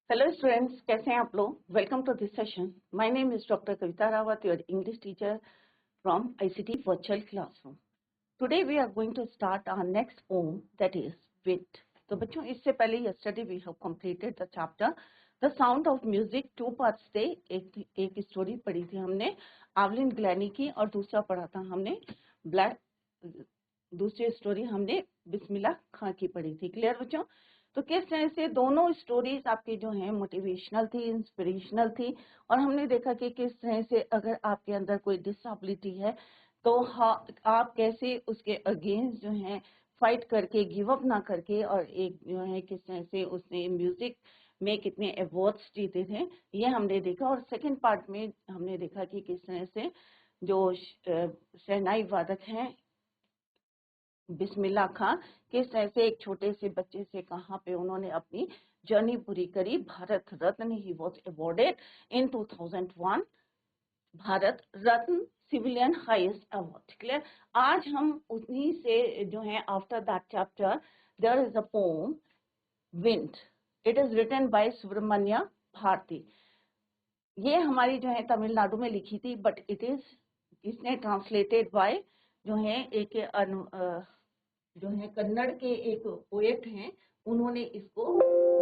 Hello students, कैसे हैं आप लोग। Welcome to this session. My name is doctor Kavita Rawat, your English teacher from ICT virtual classroom. Today we are going to start our next poem, that is wind. तो बच्चों, इससे पहले yesterday we have completed the chapter the sound of music. 2 parts थे। एक story पढ़ी थी हमने Evelyn ग्लैनी की, और दूसरा पढ़ा था हमने ब्लैक दूसरी स्टोरी हमने बिस्मिल्लाह खां की पढ़ी थी। क्लियर बच्चों? तो किस तरह से दोनों स्टोरीज आपकी जो है मोटिवेशनल थी, इंस्पिरेशनल थी, और हमने देखा कि किस तरह से अगर आपके अंदर कोई डिसेबिलिटी है तो आप कैसे उसके अगेंस्ट जो है फाइट करके, गिव अप ना करके, और एक जो है किस तरह से उसने म्यूजिक में कितने अवार्ड्स जीते थे, ये हमने देखा। और सेकंड पार्ट में हमने देखा कि किस तरह से जो शहनाई वादक हैं बिस्मिल्लाह खां, किस तरह से एक छोटे से बच्चे से कहाँ पे उन्होंने अपनी जर्नी पूरी करी। Bharat Ratna he was awarded in 2001, Bharat Ratna civilian highest award. Clear? आज हम उन्हीं से जो है after that chapter there is a poem wind. It is written by Subramanya Bharati. ये हमारी जो है तमिलनाडु में लिखी थी, बट इसने ट्रांसलेटेड बाय जो है जो है कन्नड़ के एक पोएट हैं, उन्होंने इसको,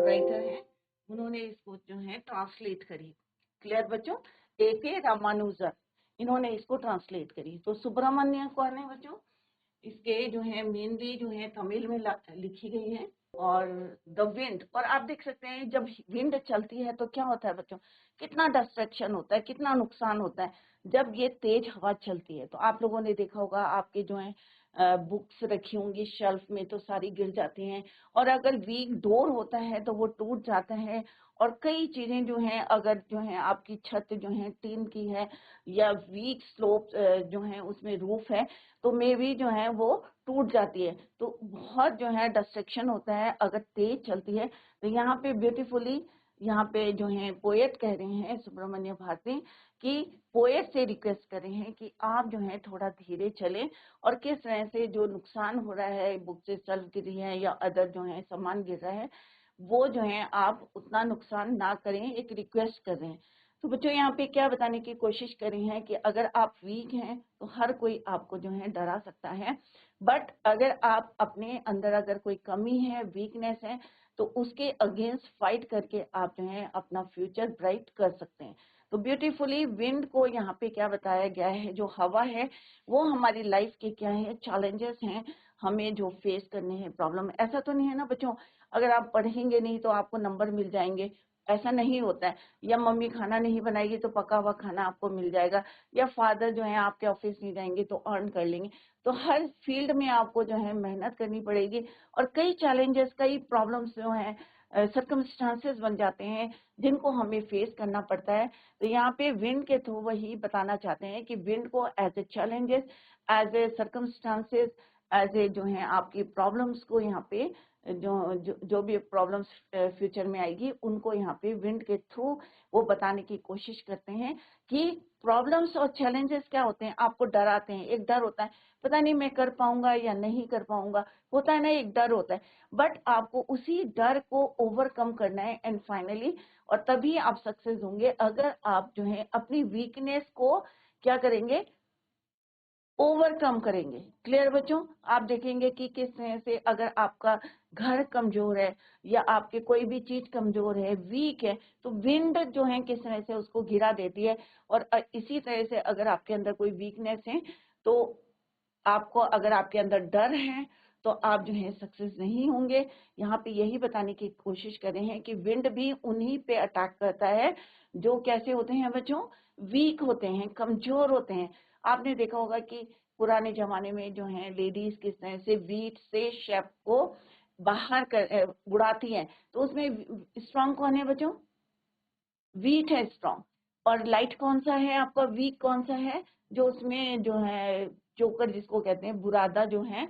राइटर हैं, उन्होंने इसको जो है ट्रांसलेट करी। क्लियर बच्चों? A.K. रामानुजन, इन्होंने इसको ट्रांसलेट करी। तो सुब्रमण्य कौन है बच्चों? इसके जो है मेनली जो है तमिल में लिखी गई है। और द विंड, और आप देख सकते हैं जब विंड चलती है तो क्या होता है बच्चों, कितना डिस्ट्रैक्शन होता है, कितना नुकसान होता है जब ये तेज हवा चलती है। तो आप लोगों ने देखा होगा आपके जो है बुक्स रखी होंगी शेल्फ में तो सारी गिर जाती हैं, और अगर वीक डोर होता है तो वो टूट जाता है। और कई चीजें जो हैं, अगर जो है आपकी छत जो है टीन की है या वीक स्लोप जो है उसमें रूफ है, तो मे भी जो है वो टूट जाती है। तो बहुत जो है डिस्ट्रक्शन होता है अगर तेज चलती है। तो यहाँ पे ब्यूटीफुली, यहाँ पे जो है पोएट कह रहे हैं सुब्रमण्य भारती कि पोएट से रिक्वेस्ट कर रहे हैं कि आप जो है थोड़ा धीरे चलें, और किस तरह से जो नुकसान हो रहा है, बुक से सेल्फ गिर रही है या अदर जो है सामान गिर रहा है, वो जो है आप उतना नुकसान ना करें, एक रिक्वेस्ट कर रहे हैं। तो बच्चों यहाँ पे क्या बताने की कोशिश करी है कि अगर आप वीक हैं तो हर कोई आपको जो है डरा सकता है, बट अगर आप अपने अंदर अगर कोई कमी है, वीकनेस है, तो उसके अगेंस्ट फाइट करके आप जो है अपना फ्यूचर ब्राइट कर सकते हैं। तो ब्यूटीफुली विंड को यहाँ पे क्या बताया गया है, जो हवा है वो हमारी लाइफ के क्या है, चैलेंजेस हैं हमें जो फेस करने हैं, प्रॉब्लम। ऐसा तो नहीं है ना बच्चों, अगर आप पढ़ेंगे नहीं तो आपको नंबर मिल जाएंगे, ऐसा नहीं होता है। या मम्मी खाना नहीं बनाएगी तो पका हुआ खाना आपको मिल जाएगा, या फादर जो है आपके ऑफिस नहीं जाएंगे तो अर्न कर लेंगे। तो हर फील्ड में आपको जो है मेहनत करनी पड़ेगी, और कई चैलेंजेस, कई प्रॉब्लम्स जो हैं, सर्कमस्टांसेस बन जाते हैं जिनको हमें फेस करना पड़ता है। तो यहाँ पे विंड के थ्रू वही बताना चाहते हैं कि विंड को as a challenges, as a circumstances, as a जो है आपकी प्रॉब्लम्स को यहाँ पे जो भी प्रॉब्लम्स फ्यूचर में आएगी उनको यहाँ पे विंड के थ्रू वो बताने की कोशिश करते हैं कि प्रॉब्लम्स और चैलेंजेस क्या होते हैं, आपको डराते हैं। एक डर होता है, पता नहीं मैं कर पाऊंगा या नहीं कर पाऊंगा, होता है ना, एक डर होता है। बट आपको उसी डर को ओवरकम करना है, एंड फाइनली, और तभी आप सक्सेस होंगे अगर आप जो है अपनी वीकनेस को क्या करेंगे, ओवरकम करेंगे। क्लियर बच्चों? आप देखेंगे कि किस तरह से अगर आपका घर कमजोर है या आपके कोई भी चीज कमजोर है, वीक है, तो विंड जो है किस तरह से उसको गिरा देती है। और इसी तरह से अगर आपके अंदर कोई वीकनेस है तो आपको, अगर आपके अंदर डर है तो आप जो है सक्सेस नहीं होंगे। यहाँ पे यही बताने की कोशिश कर रहे हैं कि विंड भी उन्हीं पे अटैक करता है जो कैसे होते हैं बच्चों, वीक होते हैं, कमजोर होते हैं। आपने देखा होगा कि पुराने जमाने में जो है लेडीज किस तरह से वीट से शेप को बाहर कर उड़ाती हैं, तो उसमें स्ट्रांग कौन है बच्चों? वीट है स्ट्रांग। और लाइट कौन सा है आपका, वीक कौन सा है? जो उसमें जो है चोकर जिसको कहते हैं, बुरादा जो है,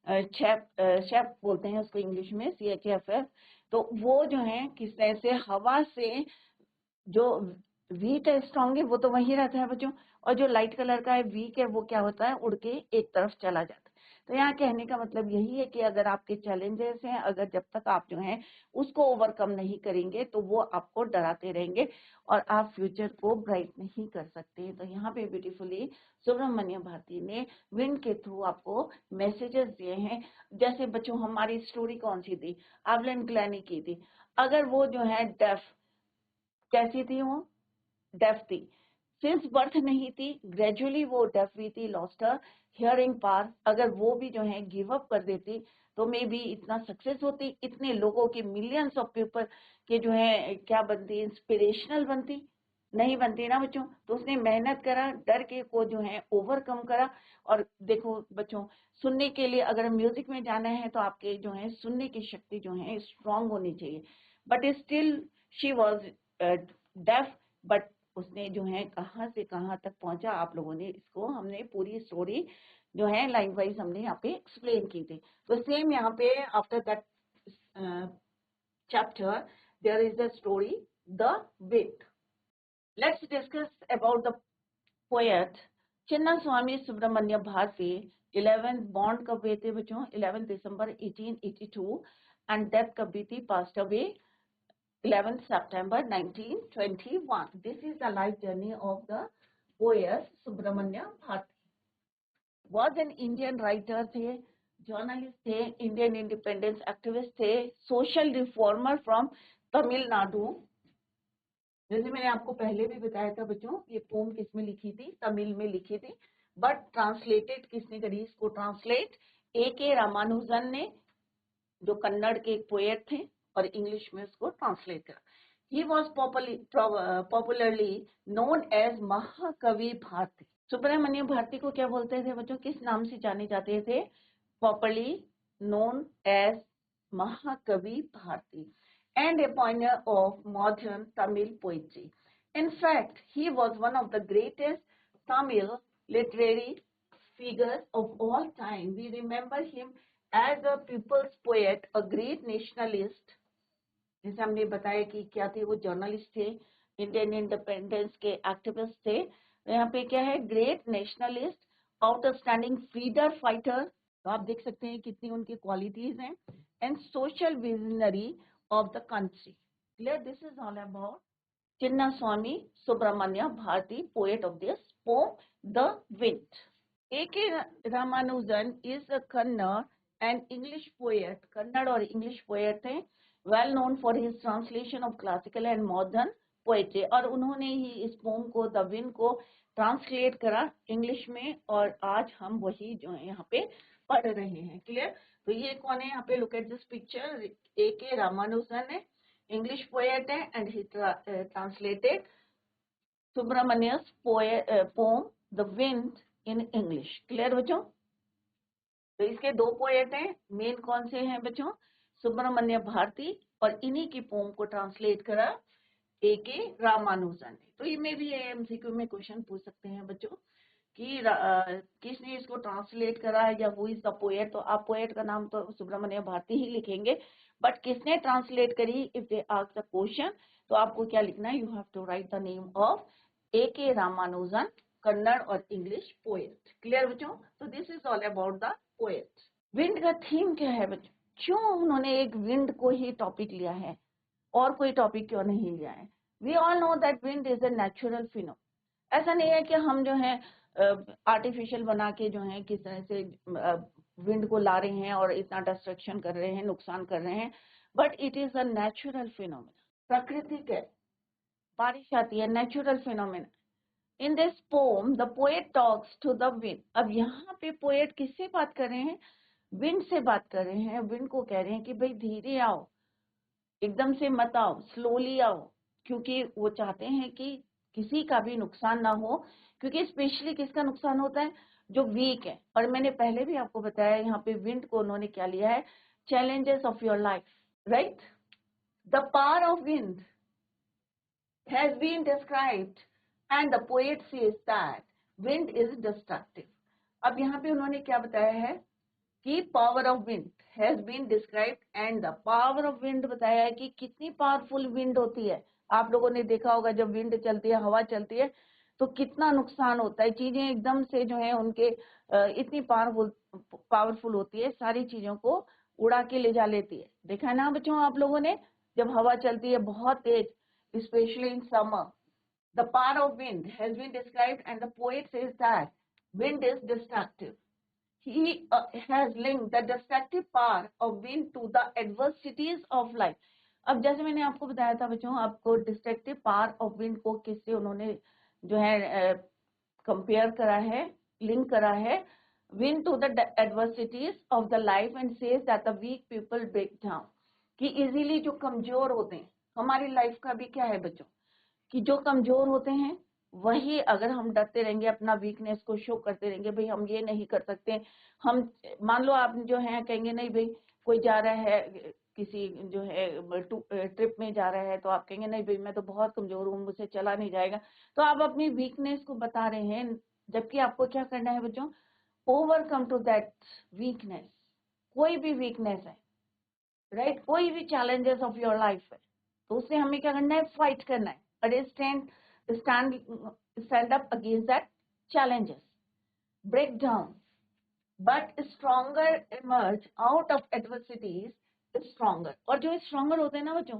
शेफ, शेफ बोलते हैं उसको इंग्लिश में, CHF। तो वो जो है किस तरह से हवा से, जो वीट है स्ट्रांग है वो तो वहीं रहता है बच्चों, और जो लाइट कलर का है वीक है वो क्या होता है, उड़ के एक तरफ चला जाता है। तो यहाँ कहने का मतलब यही है कि अगर आपके चैलेंजेस हैं, अगर जब तक आप जो हैं उसको ओवरकम नहीं करेंगे तो वो आपको डराते रहेंगे और आप फ्यूचर को ब्राइट नहीं कर सकते। तो यहाँ पे ब्यूटीफुली सुब्रमण्यम भारती ने विंड के थ्रू आपको मैसेजेस दिए हैं। जैसे बच्चों हमारी स्टोरी कौन सी थी, एवलिन ग्लैनी की थी। अगर वो जो है डेफ, कैसी थी वो, डेफ थी, सिंस बर्थ नहीं थी, ग्रेजुअली वो डेफ हुई थी, लॉस्ट हर हियरिंग पावर। अगर वो भी जो है गिव अप कर देती तो मे बी इतना सक्सेस होती, इतने लोगों की मिलियंस ऑफ पीपल के जो है क्या बनती, इंस्पिरेशनल बनती, नहीं बनती ना बच्चों। तो उसने मेहनत करा, डर के को जो है ओवरकम करा। और देखो बच्चों, सुनने के लिए अगर म्यूजिक में जाना है तो आपके जो है सुनने की शक्ति जो है स्ट्रांग होनी चाहिए। But still she was def, but उसने जो है कहाँ से कहाँ तक पहुंचा, आप लोगों ने इसको, हमने पूरी स्टोरी जो है लाइन वाइज हमने यहाँ पे एक्सप्लेन की थी। तो सेम यहाँ पे after that chapter there is the story the wind. Let's discuss about the poet Chinnaswamy Subramaniam Bharathi. 11th born कब हुए थे बच्चों, 11 दिसंबर 1882 एंड डेथ कब हुई थी, passed away 11th September 1921. This is the life journey of the poet Subramanya Bharati. Was an Indian writer थे, journalist थे, Indian independence activist थे, सोशल रिफॉर्मर फ्रॉम तमिलनाडु। जैसे मैंने आपको पहले भी बताया था बच्चों, ये पोम किस में लिखी थी, तमिल में लिखी थी, बट ट्रांसलेटेड किसने करी इसको ट्रांसलेट, A.K. रामानुजन ने, जो कन्नड़ के एक पोएट थे, और इंग्लिश में उसको ट्रांसलेट करा। He was popularly known as महाकवि भारती। सुब्रमण्यम भारती को क्या बोलते थे बच्चों, किस नाम से जाने जाते थे, popularly known as महाकवि Bharti, and a pioneer of modern Tamil poetry. In fact, he was one of the greatest Tamil literary figures of all time. We remember him as a people's poet, a great nationalist, जैसे हमने बताया कि क्या थे, वो journalist थे, Indian independence के activist थे। यहाँ पे क्या है, great nationalist, outstanding freedom fighter, तो आप देख सकते हैं कितनी उनकी क्वालिटीज हैं, and social visionary of the country. Clear, this is all about Chinnaswamy Subramanya Bharathi, poet of this poem the wind. A.K. Ramanujan is a Kannada and English poet, Kannada और इंग्लिश पोएट थे, well known for his translation of classical and modern poetry. और उन्होंने ही इस poem को, the wind को, translate करा English में, और आज हम वही जो है यहाँ पे पढ़ रहे हैं। क्लियर, तो ये कौन है यहाँ पे, look at this picture, A.K. Ramanujan है, इंग्लिश पोएट है, and he translated Subramanya's poem the wind in English. Clear बच्चों, तो इसके दो पोएट हैं, मेन कौन से हैं बच्चों, सुब्रमण्य भारती, और इन्हीं की पोम को ट्रांसलेट करा A.K. रामानुजन ने। तो ये में भी MCQ में क्वेश्चन पूछ सकते हैं बच्चों कि किसने इसको ट्रांसलेट करा या हु इज द पोएट। तो आप पोएट का नाम तो सुब्रमण्य भारती ही लिखेंगे, बट किसने ट्रांसलेट करी, if they ask the question तो आपको क्या लिखना है, you have to write the name of A.K. Ramanujan, Kannada और इंग्लिश पोएट। क्लियर बच्चों, तो this is all about the poet. Wind का थीम क्या है बच्चों, क्यों उन्होंने एक विंड को ही टॉपिक लिया है, और कोई टॉपिक क्यों नहीं लिया है। We all know that wind is a natural phenomenon. ऐसा नहीं है कि हम जो है आर्टिफिशियल बना के जो है किस तरह से विंड को ला रहे हैं और इतना डिस्ट्रक्शन कर रहे हैं, नुकसान कर रहे हैं, but it is a natural phenomenon. प्राकृतिक है, बारिश आती है, natural phenomenon. In this poem the poet talks to the wind. अब यहाँ पे पोएट किससे बात कर रहे हैं, विंड से बात कर रहे हैं। विंड को कह रहे हैं कि भाई धीरे आओ, एकदम से मत आओ, स्लोली आओ, क्योंकि वो चाहते हैं कि किसी का भी नुकसान ना हो, क्योंकि स्पेशली किसका नुकसान होता है, जो वीक है। और मैंने पहले भी आपको बताया, यहाँ पे विंड को उन्होंने क्या लिया है, challenges of your life, right. The power of wind has been described and the poet says that wind is destructive. अब यहाँ पे उन्होंने क्या बताया है कि power of wind has been described and the power of wind बताया है कि कितनी पावरफुल विंड होती है। आप लोगों ने देखा होगा जब विंड चलती है, हवा चलती है, तो कितना नुकसान होता है, चीजें एकदम से जो है उनके इतनी पावरफुल पावरफुल होती है, सारी चीजों को उड़ा के ले जा लेती है। देखा है ना बच्चों आप लोगों ने, जब हवा चलती है बहुत तेज, specially in summer, the power of wind has been described and the poet says that wind is destructive. He has linked the destructive power of wind to the adversities of life. अब जैसे मैंने आपको बताया था बच्चों, आपको destructive power of wind को किससे उन्होंने जो है कंपेयर करा है, लिंक करा है, wind to the adversities of the life and says that the weak people break down. कि इजीली जो कमजोर होते हैं, हमारी लाइफ का भी क्या है बच्चों, कि जो कमजोर होते हैं वही, अगर हम डरते रहेंगे, अपना वीकनेस को शो करते रहेंगे, भाई हम ये नहीं कर सकते, हम मान लो आप जो है कहेंगे नहीं भाई कोई जा रहा है किसी जो है ट्रिप में जा रहा है, तो आप कहेंगे नहीं भाई मैं तो बहुत कमजोर हूँ, मुझसे चला नहीं जाएगा, तो आप अपनी वीकनेस को बता रहे हैं, जबकि आपको क्या करना है बच्चों, ओवरकम टू दैट वीकनेस. कोई भी वीकनेस है, राइट, कोई भी चैलेंजेस ऑफ योर लाइफ है, तो उससे हमें क्या करना है, फाइट करना है, stand up against that challenges, break down, but stronger emerge out of adversities stronger. और जो स्ट्रॉन्गर होते हैं ना बच्चों,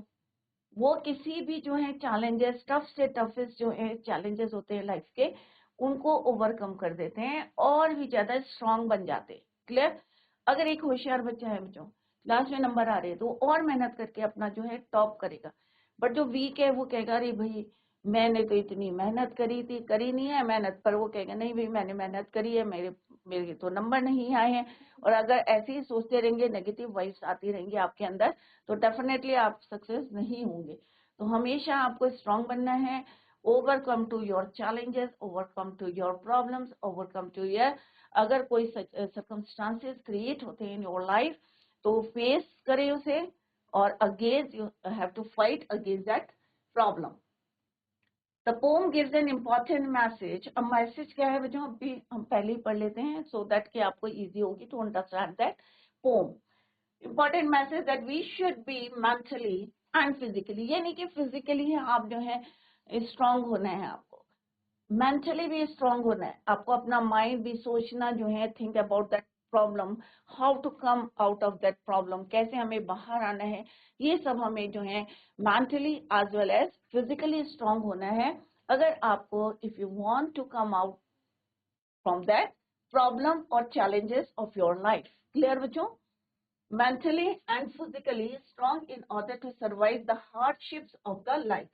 वो किसी भी जो है चैलेंजेस, टफ से टफेस्ट जो है चैलेंजेस होते हैं लाइफ के, उनको ओवरकम कर देते हैं और भी ज्यादा स्ट्रांग बन जाते हैं. क्लियर. अगर एक होशियार बच्चा है बच्चों, क्लास में नंबर आ रहे हैं, तो और मेहनत करके अपना जो है टॉप करेगा, बट जो वीक है वो कहेगा अरे भाई मैंने तो इतनी मेहनत करी थी, करी नहीं है मेहनत, पर वो कहेगा नहीं भाई मैंने मेहनत करी है, मेरे तो नंबर नहीं आए हैं. और अगर ऐसे ही सोचते रहेंगे, नेगेटिव वाइब्स आती रहेंगी आपके अंदर, तो डेफिनेटली आप सक्सेस नहीं होंगे. तो हमेशा आपको स्ट्रांग बनना है, overcome to your challenges, overcome to your problems, overcome to your, अगर कोई सर्कमस्टांसेस क्रिएट होते हैं इन योर लाइफ, तो फेस करें उसे, और against you have to fight against that problem. The poem gives an important message. अब message क्या है बच्चों, अभी हम पहले ही पढ़ लेते हैं, so that कि आपको easy होगी to understand that poem. Important message that we should be mentally and physically, ये नहीं कि physically ही आप जो है strong होना है, आपको mentally भी strong होना है, आपको अपना mind भी सोचना जो है, think about that problem, how to come out of that problem, कैसे हमें बाहर आना है, ये सब हमें जो है mentally as well as physically strong होना है. अगर आपको if you want to come out from that problem or challenges of your life. Clear बच्चों? Mentally and physically strong in order to survive the hardships of the life.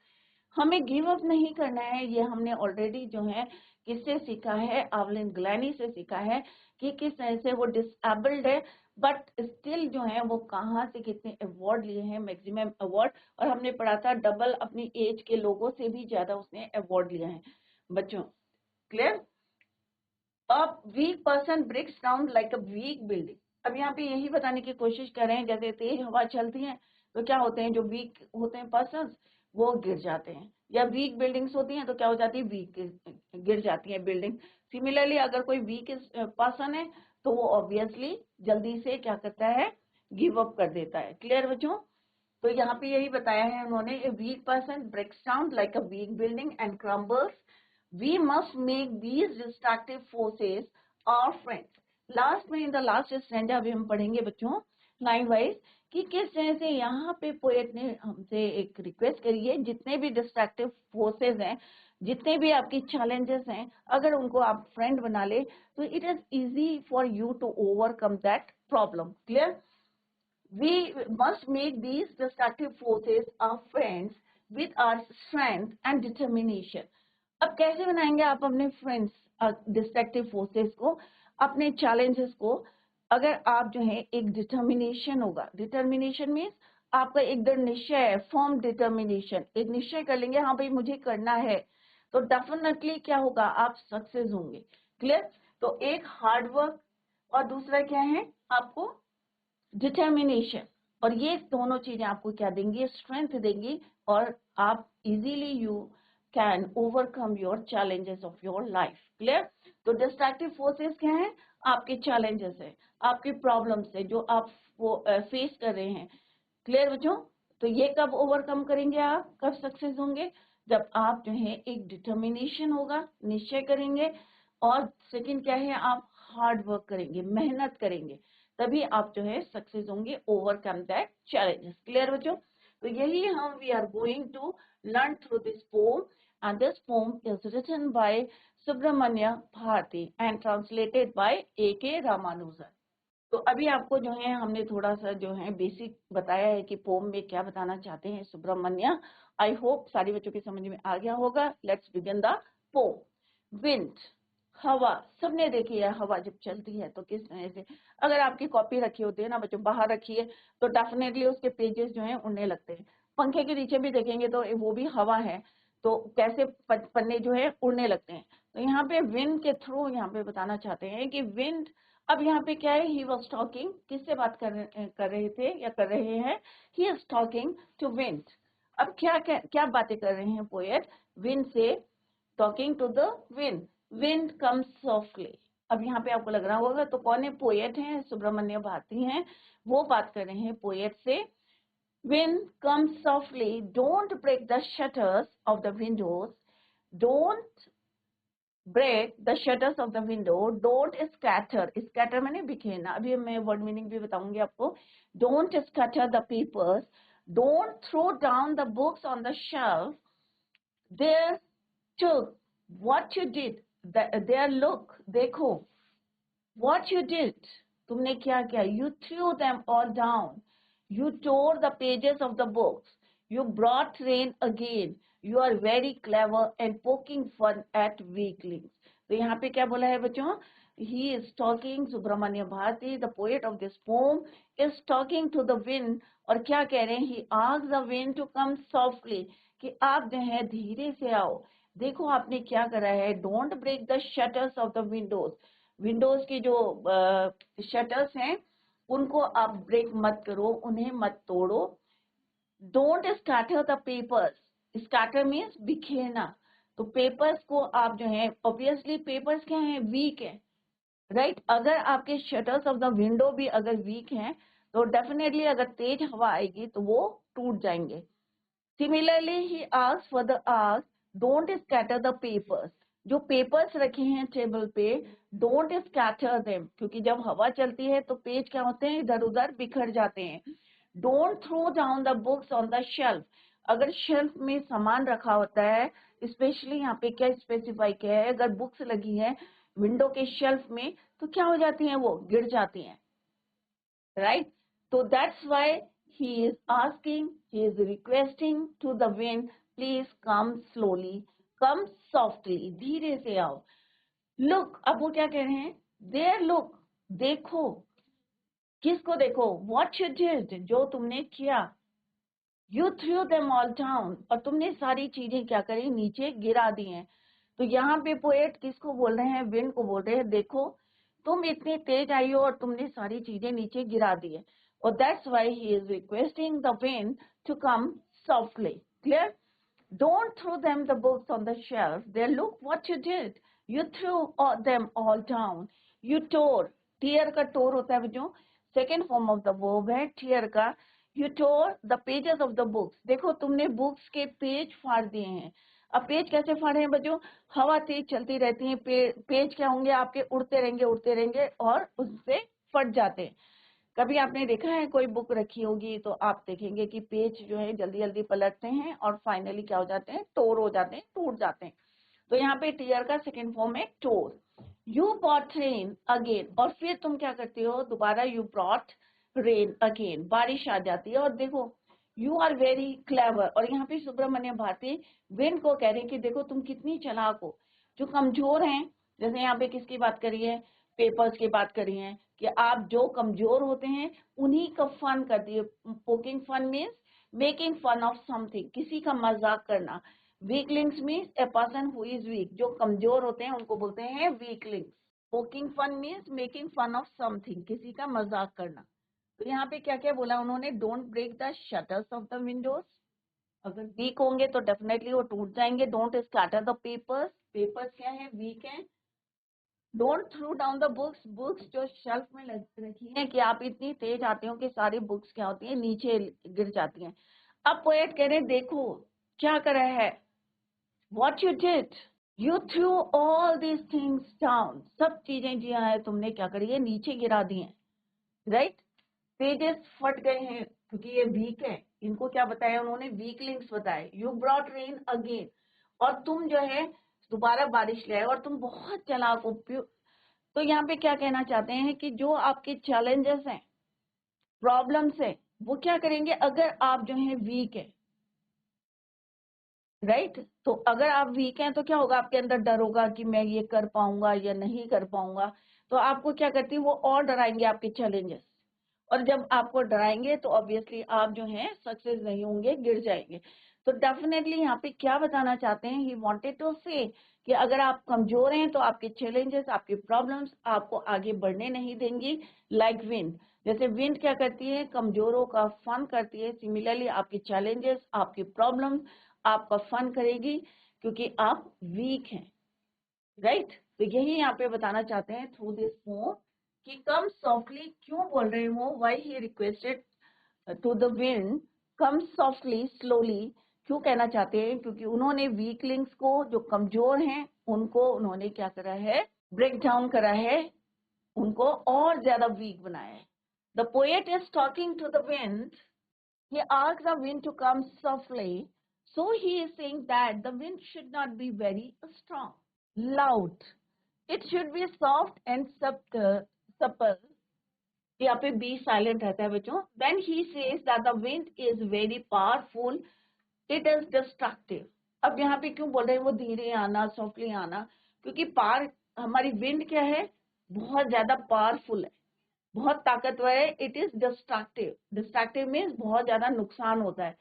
हमें give up नहीं करना है, ये हमने ऑलरेडी जो है किससे सीखा है, एवलिन ग्लैनी से सीखा है, कि किस तरह से वो डिसेबल्ड है, बट स्टिल जो है वो कहाँ से कितने अवार्ड लिए हैं, मैक्सिमम अवार्ड, और हमने पढ़ा था डबल अपनी एज के लोगों से भी ज्यादा उसने अवार्ड लिया है बच्चों. क्लियर. अब weak person breaks down like a weak building. अब यहाँ पे यही बताने की कोशिश कर रहे हैं, जैसे तेज हवा चलती है तो क्या होते हैं, जो वीक होते हैं पर्सन वो गिर जाते हैं, या वीक बिल्डिंग्स होती हैं तो क्या हो जाती है, वीक गिर जाती है बिल्डिंग. सिमिलरली अगर कोई वीक पर्सन है तो वो ऑब्वियसली जल्दी से क्या करता है, गिव अप कर देता है. क्लियर बच्चों. तो यहाँ पे यही बताया है उन्होंने, a weak person breaks down like a weak building and crumbles. We must make these destructive forces our friends. Last में इन द लास्ट स्टैंडा अभी हम पढ़ेंगे बच्चों लाइन वाइज, कि किस तरह से यहाँ पे पोएट ने हमसे एक रिक्वेस्ट करी है, जितने भी डिस्ट्रक्टिव फोर्सेस हैं, जितने भी आपकी चैलेंजेस हैं, अगर उनको आप फ्रेंड बना ले तो it is easy for you to overcome that problem. Clear. We must make these destructive forces our friends with our strength and determination. अब कैसे बनाएंगे आप अपने फ्रेंड्स डिस्ट्रक्टिव फोर्सेस को, अपने चैलेंजेस को, अगर आप जो है एक डिटर्मिनेशन होगा. डिटर्मिनेशन मीन्स आपका एक दृढ़ निश्चय है, फॉर्म डिटर्मिनेशन, एक निश्चय कर लेंगे हाँ भाई मुझे करना है, तो डेफिनेटली क्या होगा, आप सक्सेस होंगे. क्लियर. तो एक हार्ड वर्क और दूसरा क्या है आपको डिटर्मिनेशन, और ये दोनों चीजें आपको क्या देंगी, स्ट्रेंथ देंगी, और आप easily you can overcome your challenges of your life. Clear. तो डिस्ट्रक्टिव फोर्सेस क्या है, आपके चैलेंजेस है, आपकी प्रॉब्लम्स है जो आप वो फेस कर रहे हैं. क्लियर बच्चों. तो ये कब ओवरकम करेंगे, आप कब सक्सेस होंगे, जब आप जो है एक डिटर्मिनेशन होगा, निश्चय करेंगे, और सेकंड क्या है, आप हार्ड वर्क करेंगे, मेहनत करेंगे, तभी आप जो है सक्सेस होंगे, ओवरकम दैट चैलेंजेस। क्लियर बच्चों? तो यही हम we are going to learn through this poem, and this poem is written by Subramanya Bharathi and translated by A.K. Ramanujan. तो अभी आपको जो है हमने थोड़ा सा जो है बेसिक बताया है कि पोम में क्या बताना चाहते हैं सुब्रमण्य। आई होप सारी बच्चों की समझ में आ गया होगा। Let's begin the pome. Wind, हवा, सबने देखी है हवा जब चलती है तो किस तरह से, अगर आपकी कॉपी रखी होती है ना बच्चों बाहर रखिए तो डेफिनेटली उसके पेजेस जो हैं उड़ने लगते हैं। पंखे के नीचे भी देखेंगे तो वो भी हवा है, तो कैसे पन्ने जो है उड़ने लगते हैं। तो यहाँ पे विंड के थ्रू यहाँ पे बताना चाहते हैं कि विंड, अब यहाँ पे क्या है, ही वॉज टॉकिंग, किससे बात कर रहे थे या कर रहे हैं, he is talking to wind. अब क्या बातें कर रहे हैं पोएट, विंड से, talking to the wind, wind comes softly. अब यहाँ पे आपको लग रहा होगा तो कौन है, पोएट हैं, सुब्रमण्य भारती हैं, वो बात कर रहे हैं पोएट से। Wind comes softly, don't break the shutters of the windows, don't break the shutters of the window, don't scatter, scatter मैंने बिखेरना, अभी मैं वर्ड मीनिंग भी बताऊंगी आपको। don't scatter the papers, don't throw down the books on the shelf, there took what you did, there look, देखो, what you did, तुमने क्या किया, you threw them all down, you tore the pages of the books, you brought rain again, you are very clever and poking fun at weaklings। तो यहाँ पे क्या बोला है बच्चों, he is talking, Subramanya Bharti the poet of this poem is talking to the wind, और क्या कह रहे हैं, he asks the wind to come softly, कि आप जो है धीरे से आओ, देखो आपने क्या करा है, don't break the shutters of the windows, Windows की जो शटर्स हैं उनको आप ब्रेक मत करो, उन्हें मत तोड़ो। Don't scatter the papers, scatter means बिखेरना, तो पेपर्स को आप जो है, ऑब्वियसली पेपर्स क्या है, वीक है, राइट। अगर आपके शटर्स ऑफ द विंडो भी अगर वीक हैं तो डेफिनेटली अगर तेज हवा आएगी तो वो टूट जाएंगे। Similarly he asks for the ask, don't scatter the papers, जो पेपर्स रखे हैं टेबल पे, डोंट स्कैटर देम, क्योंकि जब हवा चलती है तो पेज क्या होते हैं, इधर उधर बिखर जाते हैं। Don't throw down the books on the shelf, अगर शेल्फ में सामान रखा होता है, स्पेशली यहाँ पे क्या स्पेसिफाई किया है, अगर बुक्स लगी है विंडो के शेल्फ में तो क्या हो जाती हैं, वो गिर जाती हैं, right. So that's why he is asking, he is requesting to the wind, please come slowly, come softly, धीरे से आओ। Look, अब वो क्या कह रहे हैं, there look, देखो, किसको देखो, what you did, जो तुमने किया, you threw them all down, और तुमने सारी चीजें क्या करी, नीचे गिरा दी हैं। तो यहाँ पे पोएट किसको बोल रहे हैं, विंड को बोल रहे हैं, देखो तुम इतनी तेज आई हो और तुमने सारी चीजें नीचे गिरा दी है, और that's why he is requesting the wind to come softly. Clear? Don't throw them the books on the shelf, there look what you did, you threw them all down, you tore, tear का tore होता है बच्चों, second form of the verb है tear का। You tore the pages of the books, देखो तुमने books के page फाड़ दिए हैं। अब पेज कैसे फाड़े हैं बच्चों, हवा तेज चलती रहती है, पेज क्या होंगे आपके, उड़ते रहेंगे और उससे फट जाते हैं। कभी आपने देखा है कोई बुक रखी होगी तो आप देखेंगे कि पेज जो है जल्दी जल्दी पलटते हैं और फाइनली क्या हो जाते हैं, टोर हो जाते हैं, टूट जाते हैं। तो यहाँ पे टीयर का सेकेंड फॉर्म है टोर। यू ब्रॉट रेन अगेन, और फिर तुम क्या करते हो दोबारा, यू ब्रॉट रेन अगेन, बारिश आ जाती है। और देखो यू आर वेरी क्लेवर, और यहाँ पे सुब्रमण्य भारती विंड को कह रहे हैं कि देखो तुम कितनी चालाक हो, जो कमजोर हैं, जैसे यहाँ पे किसकी बात करी है, पेपर्स की बात करी है, कि आप जो कमजोर होते हैं उन्हीं का फन करती है। Poking fun means making fun of something, किसी का मजाक करना। Weaklings means a person who is weak, जो कमजोर होते हैं उनको बोलते हैं weaklings. Poking fun means making fun of something, किसी का मजाक करना। तो यहाँ पे क्या क्या बोला उन्होंने, don't break the shutters of the windows, अगर वीक होंगे तो डेफिनेटली वो टूट जाएंगे। Don't scatter the papers, papers क्या है, वीक है। Don't throw down the books, books जो शेल्फ में रखी है, कि आप इतनी तेज आते हो कि सारी बुक्स क्या होती है, नीचे गिर जाती हैं। अब पोएट कह रहे हैं देखो क्या करा है, what you did, You threw all these things down. सब चीजें जी है तुमने क्या करी है, नीचे गिरा दी हैं, राइट। पेजेस फट गए हैं क्योंकि ये वीक है। इनको क्या बताया उन्होंने, वीक लिंक्स बताए। यू ब्रॉट रेन अगेन, और तुम जो है दोबारा बारिश ले आए, और तुम बहुत चालाक हो। तो यहाँ पे क्या कहना चाहते हैं कि जो आपके चैलेंजेस हैं, प्रॉब्लम्स है, वो क्या करेंगे अगर आप जो है वीक है, राइट। तो अगर आप वीक हैं तो क्या होगा, आपके अंदर डर होगा कि मैं ये कर पाऊंगा या नहीं कर पाऊंगा। तो आपको क्या करती है वो, और डराएंगे आपके चैलेंजेस, और जब आपको डराएंगे तो ऑब्वियसली आप जो है सक्सेस नहीं होंगे, गिर जाएंगे। तो डेफिनेटली यहाँ पे क्या बताना चाहते हैं, ही वांटेड टू से कि अगर आप कमजोर हैं तो आपके चैलेंजेस, आपके प्रॉब्लम्स आपको आगे बढ़ने नहीं देंगी। लाइक विंड, जैसे विंड क्या करती है, कमजोरों का फन करती है। सिमिलरली आपके चैलेंजेस, आपके प्रॉब्लम्स आपका फन करेगी क्योंकि आप वीक हैं, राइट। तो यही यहाँ पे बताना चाहते हैं थ्रू दिस पोम कि कम सॉफ्टली, क्यों बोल रहे हैं वो, why he requested to the wind come softly slowly, क्यों कहना चाहते हैं, क्योंकि उन्होंने वीकलिंग्स को, जो कमजोर हैं उनको उन्होंने क्या करा है, ब्रेक डाउन करा है, उनको और ज्यादा वीक बनाया है। The poet is talking to the wind, he asked the wind to come softly. So he is saying that the wind should not be very strong, loud. It should be soft and supple. यहाँ पे B silent रहता है बच्चों. Then he says that the wind is very powerful. It is destructive. अब यहाँ पे क्यों बोल रहे हैं वो धीरे आना, सॉफ्टली आना, क्योंकि पार हमारी विंड क्या है, बहुत ज्यादा पावरफुल है, बहुत ताकतवर है। It is destructive, destructive means बहुत ज्यादा नुकसान होता है।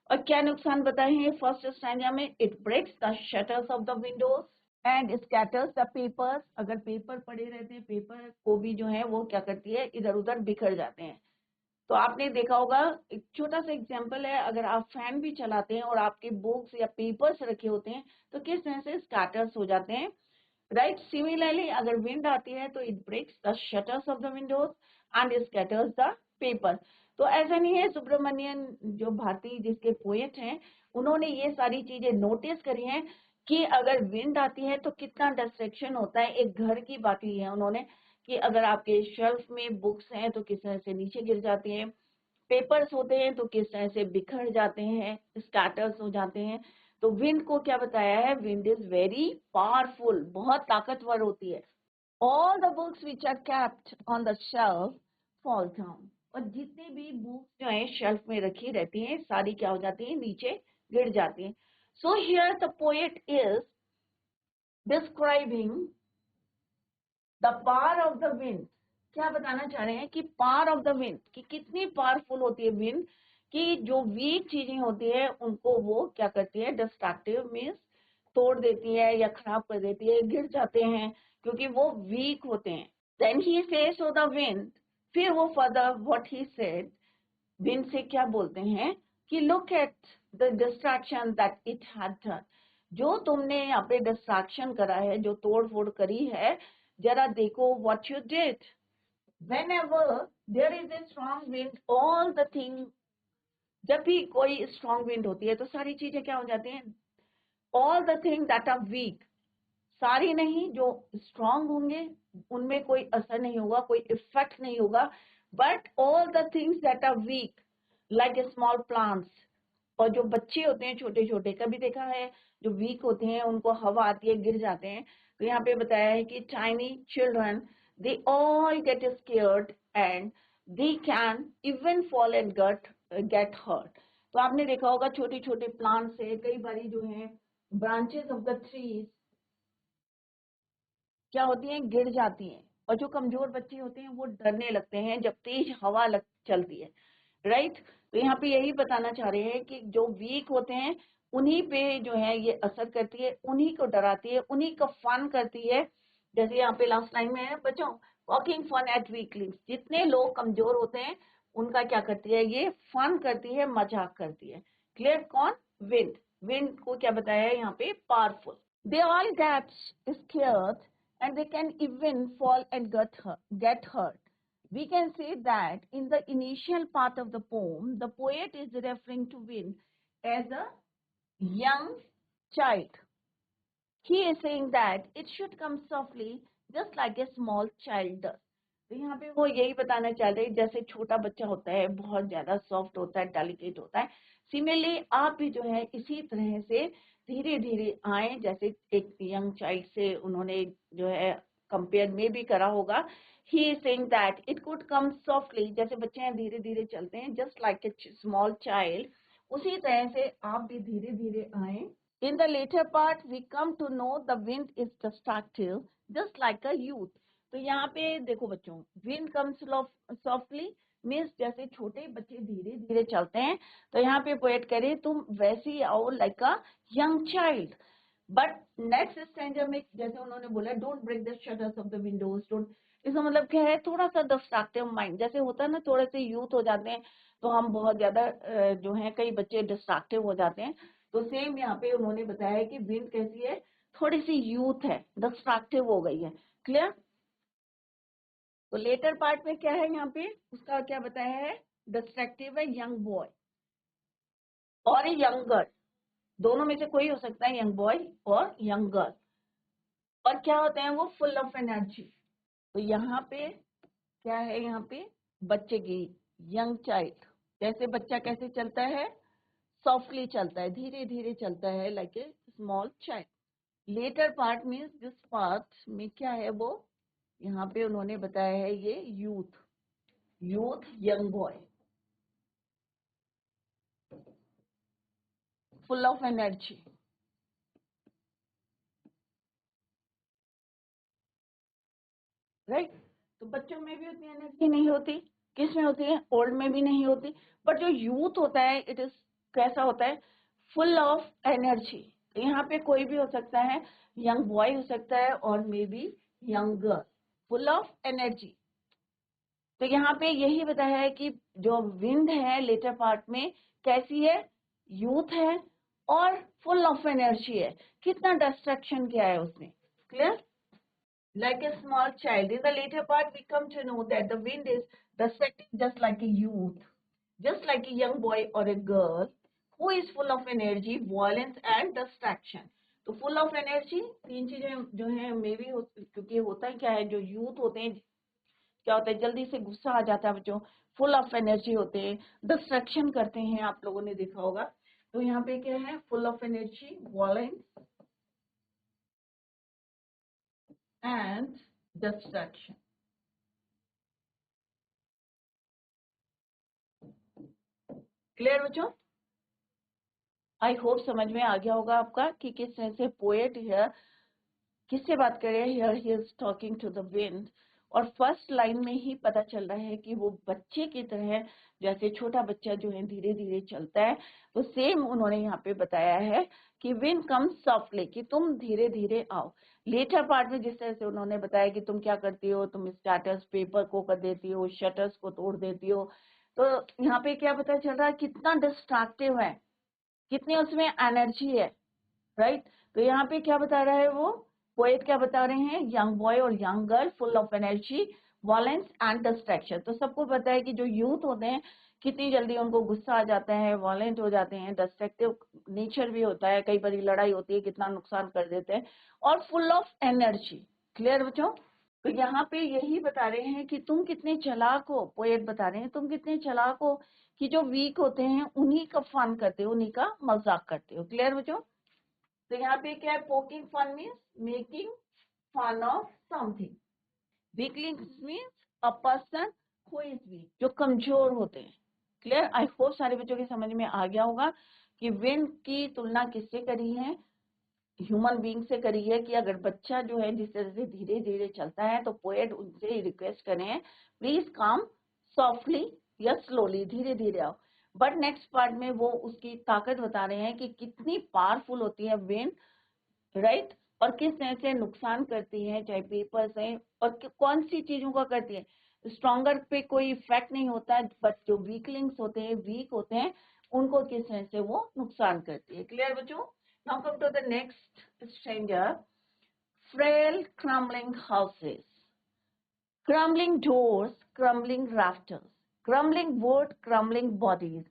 और क्या नुकसान बताए हैं फर्स्ट स्टैंजा में, it breaks the shutters of the windows and scatters the papers. अगर पेपर पड़े रहते हैं, पेपर को भी जो है वो क्या करती है, इधर उधर बिखर जाते हैं। तो आपने देखा होगा, एक छोटा सा एग्जांपल है, अगर आप फैन भी चलाते हैं और आपके बुक्स या पेपर्स रखे होते हैं तो किस तरह से स्कैटर्स हो जाते हैं, राइट। सिमिलरली अगर विंड आती है तो it breaks the shutters of the windows and scatters the paper. तो ऐसा नहीं है, सुब्रमण्यन जो भारती जिसके पोएट हैं, उन्होंने ये सारी चीजें नोटिस करी हैं कि अगर विंड आती है तो कितना डिस्ट्रैक्शन होता है। एक घर की बात ली है उन्होंने कि अगर आपके शेल्फ में बुक्स हैं तो किस तरह से नीचे गिर जाती हैं, पेपर्स होते हैं तो किस तरह से बिखर जाते हैं, स्कैटर्स हो जाते हैं। तो विंड को क्या बताया है, विंड इज वेरी पावरफुल, बहुत ताकतवर होती है। All the books which are kept on the shelf fall down, और जितनी भी बुक्स जो है शेल्फ में रखी रहती हैं सारी क्या हो जाती हैं, नीचे गिर जाती हैं। So here the poet is describing the power of the wind. क्या बताना चाह रहे हैं कि पावर ऑफ द विंड, कि कितनी पावरफुल होती है विंड, कि जो वीक चीजें होती है उनको वो क्या करती है, डिस्ट्रक्टिव मीन्स तोड़ देती है या खराब कर देती है, गिर जाते हैं क्योंकि वो वीक होते हैं। Then he says to the wind, फिर वो further what he said, wind से क्या बोलते हैं कि look at the distraction that it had done, जो तुमने यहाँ पे डिस्ट्रैक्शन करा है, जो तोड़ फोड़ करी है, जरा देखो what you did. whenever there is a strong wind, all the thing, जब भी कोई स्ट्रॉन्ग विंड होती है तो सारी चीजें क्या हो जाती हैं, all the things that are weak, सारी नहीं, जो स्ट्रॉन्ग होंगे उनमें कोई असर नहीं होगा, कोई इफेक्ट नहीं होगा, but all the things that are weak like small plants, और जो बच्चे होते हैं छोटे छोटे, कभी देखा है जो वीक होते हैं उनको हवा आती है गिर जाते हैं। तो यहाँ पे बताया है कि tiny children they all get scared and they can even fall and get hurt. तो आपने देखा होगा छोटे छोटे प्लांट्स से कई बारी जो है ब्रांचेस ऑफ द ट्रीज क्या होती हैं, गिर जाती हैं, और जो कमजोर बच्चे होते हैं वो डरने लगते हैं जब तेज हवा चलती है, राइट। तो यहाँ पे यही बताना चाह रहे हैं कि जो वीक होते हैं उन्हीं पे जो है ये असर करती है, उन्हीं को डराती है, उन्हीं का फन करती है। जैसे यहाँ पे लास्ट लाइन में है बच्चों, वॉकिंग फन एट वीकलिंग्स, जितने लोग कमजोर होते हैं उनका क्या करती है, ये फन करती है, मजाक करती है। क्लियर, कौन, विंड। विंड को क्या बताया है यहाँ पे, powerful. They all get scared and they can even fall and get hurt. We can say that in the initial part of the poem, the poet is referring to wind as a young child. He is saying that it should come softly just like a small child does. तो यहाँ पे वो यही बताना चाह रहे हैं जैसे छोटा बच्चा होता है बहुत ज्यादा सॉफ्ट होता है डेलिकेट होता है सिमिलरली आप भी जो है इसी तरह से धीरे धीरे आए जैसे एक यंग चाइल्ड से उन्होंने जो है कंपेयर में भी करा होगा he is saying that it could come softly जैसे बच्चे हैं धीरे धीरे चलते हैं just like a small child उसी तरह से आप भी धीरे धीरे आए. In the later part, we come to know the wind is destructive, just like a youth. तो यहाँ पे देखो बच्चों, wind comes softly means जैसे छोटे बच्चे धीरे धीरे चलते हैं, तो यहाँ पे पोएट करे तुम वैसे ही आओ like a young child. But next stanza में जैसे उन्होंने बोला, don't break the shutters of the windows, don't. इसका मतलब क्या है? थोड़ा सा डिस्ट्रैक्टिव माइंड जैसे होता है ना, थोड़े से यूथ हो जाते हैं तो हम बहुत ज्यादा जो है कई बच्चे डिस्ट्रैक्टिव हो जाते हैं. तो सेम यहाँ पे उन्होंने बताया कि विंड कैसी है, थोड़ी सी यूथ है, डिस्ट्रैक्टिव हो गई है. क्लियर? तो लेटर पार्ट में क्या है यहाँ पे उसका क्या बताया है, डिस्ट्रैक्टिव है यंग बॉय और यंग गर्ल, दोनों में से कोई हो सकता है, यंग बॉय और यंग गर्ल. और क्या होते हैं वो, फुल ऑफ एनर्जी. तो यहाँ पे क्या है, यहाँ पे बच्चे की यंग चाइल्ड, जैसे बच्चा कैसे चलता है, सॉफ्टली चलता है, धीरे धीरे चलता है like a small child. Later part means this part में क्या है वो, यहाँ पे उन्होंने बताया है ये youth, young boy, full of energy. Right? तो बच्चों में भी उतनी एनर्जी नहीं होती, किस में होती है, ओल्ड में भी नहीं होती. बट जो यूथ होता है इट इज कैसा होता है, फुल ऑफ एनर्जी. तो यहाँ पे कोई भी हो सकता है, यंग बॉय हो सकता है और may be young girl, full of energy. तो यहाँ पे यही बताया है कि जो विंड है लेटर पार्ट में कैसी है, यूथ है और फुल ऑफ एनर्जी है. कितना डिस्ट्रैक्शन किया है उसने. Clear? Like a small child. In the later part, we come to know that the wind is distracting just like a youth, just like a young boy or a girl who is full of energy, violence and distraction. तो full of energy तीन चीजें जो है मे भी क्योंकि होता है क्या है, जो यूथ होते हैं क्या होता है, जल्दी से गुस्सा आ जाता है बच्चों, फुल ऑफ एनर्जी होते हैं, डिस्ट्रैक्शन करते हैं, आप लोगों ने देखा होगा. तो यहाँ पे क्या है, full of energy, violence and distraction. Clear बच्चों? आई होप समझ में आ गया होगा आपका कि किस तरह से पोएट हियर किससे बात कर रहे हैं. Here he is talking to the wind. और फर्स्ट लाइन में ही पता चल रहा है कि वो बच्चे की तरह, जैसे छोटा बच्चा जो है धीरे धीरे चलता है, तो सेम उन्होंने यहाँ पे बताया है कि विंड कम्स सॉफ्टली, कि तुम धीरे धीरे आओ. लेटर पार्ट में जिस तरह से उन्होंने बताया कि तुम क्या करती हो, तुम स्टेटस पेपर को कर देती हो, शटर्स को तोड़ देती हो. तो यहाँ पे क्या पता चल रहा है, कितना डिस्ट्रैक्टिव है, कितनी उसमें एनर्जी है. राइट? तो यहाँ पे क्या बता रहा है वो पोएट, क्या बता रहे हैं, यंग बॉय और young girl full of energy, violence and distraction. तो सबको पता है कि जो यूथ होते हैं कितनी जल्दी उनको गुस्सा आ जाता है, वायलेंट हो जाते हैं, डिस्ट्रैक्टिव नेचर भी होता है, कई बार लड़ाई होती है, कितना नुकसान कर देते हैं, और फुल ऑफ एनर्जी. क्लियर बच्चों? तो यहाँ पे यही बता रहे हैं कि तुम कितने चालाक हो, पोएट बता रहे हैं तुम कितने चालाक हो कि जो वीक होते हैं उन्हीं का फन करते हो, उन्हीं का मजाक करते हो. क्लियर बच्चों? तो यहाँ पे क्या है, poking fun means making fun of something. Weaklings means a person who is weak, जो कमजोर होते हैं. क्लियर? आई होप सारे बच्चों की समझ में आ गया होगा कि विंड की तुलना किससे करी है, ह्यूमन बीइंग से करी है. कि अगर बच्चा जो है जिस तरह से धीरे धीरे चलता है तो पोएट उनसे रिक्वेस्ट करें प्लीज कम सॉफ्टली या स्लोली, धीरे धीरे आओ. बट नेक्स्ट पार्ट में वो उसकी ताकत बता रहे हैं कि कितनी पावरफुल होती है विंड. राइट? और किस तरह से नुकसान करती है, चाहे पेपर्स है और कौन सी चीजों का करती है. स्ट्रॉन्गर पे कोई इफेक्ट नहीं होता है, बट जो वीकलिंग्स होते हैं, वीक होते हैं, उनको किस तरह से वो नुकसान करती है. क्लियर बच्चों? Now come to the next stranger. Frail, crumbling houses, crumbling doors, crumbling rafters, crumbling wood, crumbling bodies,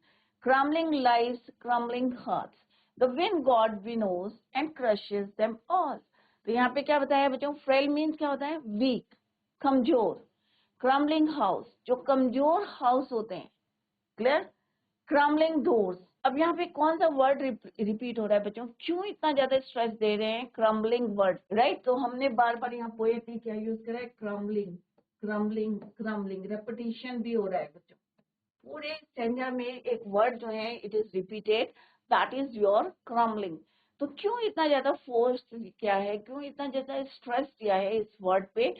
crumbling lives, crumbling hearts. The wind god winnows and crushes them all. तो यहाँ पे क्या बताया बच्चों, फ्रेल मीन्स क्या होता है, week, कमजोर। क्रम्बलिंग हाउस, जो कमजोर हाउस होते हैं, क्लियर। क्रम्बलिंग डोर्स, अब यहाँ पे कौन सा वर्ड रिपीट हो रहा है बच्चों, क्यों इतना ज्यादा स्ट्रेस दे रहे हैं, क्रम्बलिंग वर्ड, राइट। तो हमने बार बार यहाँ पोएट ने क्या यूज करा है, क्रम्बलिंग, क्रम्बलिंग, क्रम्बलिंग, रेपिटेशन भी हो रहा है बच्चों। पूरे स्टैंजा में एक वर्ड जो है it is repeated, that is your crumbling. तो क्यों इतना ज्यादा फोर्स किया है, क्यों इतना ज्यादा स्ट्रेस दिया है इस वर्ड पे,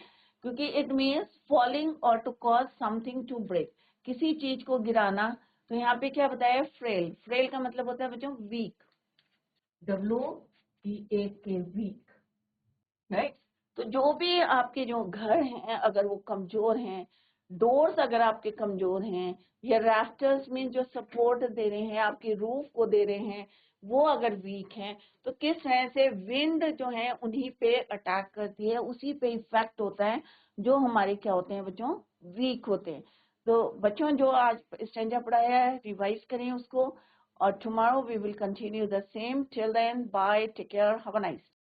क्योंकि इट मीन्स फॉलिंग और to cause something to break, किसी चीज को गिराना। तो यहाँ पे क्या बताया, फ्रेल, फ्रेल का मतलब होता है बच्चों वीक, WEAK, वीक, राइट। तो जो भी आपके जो घर हैं अगर वो कमजोर हैं, डोर्स अगर आपके कमजोर हैं, या राफ्टर्स में जो सपोर्ट दे रहे हैं, आपके रूफ को दे रहे हैं, वो अगर वीक हैं, तो किस तरह से विंड जो है उन्हीं पे अटैक करती है, उसी पे इफेक्ट होता है जो हमारे क्या होते हैं बच्चों, वीक होते हैं। तो बच्चों जो आज स्टैंजा पढ़ाया है रिवाइज करें उसको, और tomorrow we will continue the same. Till then bye, take care, have a nice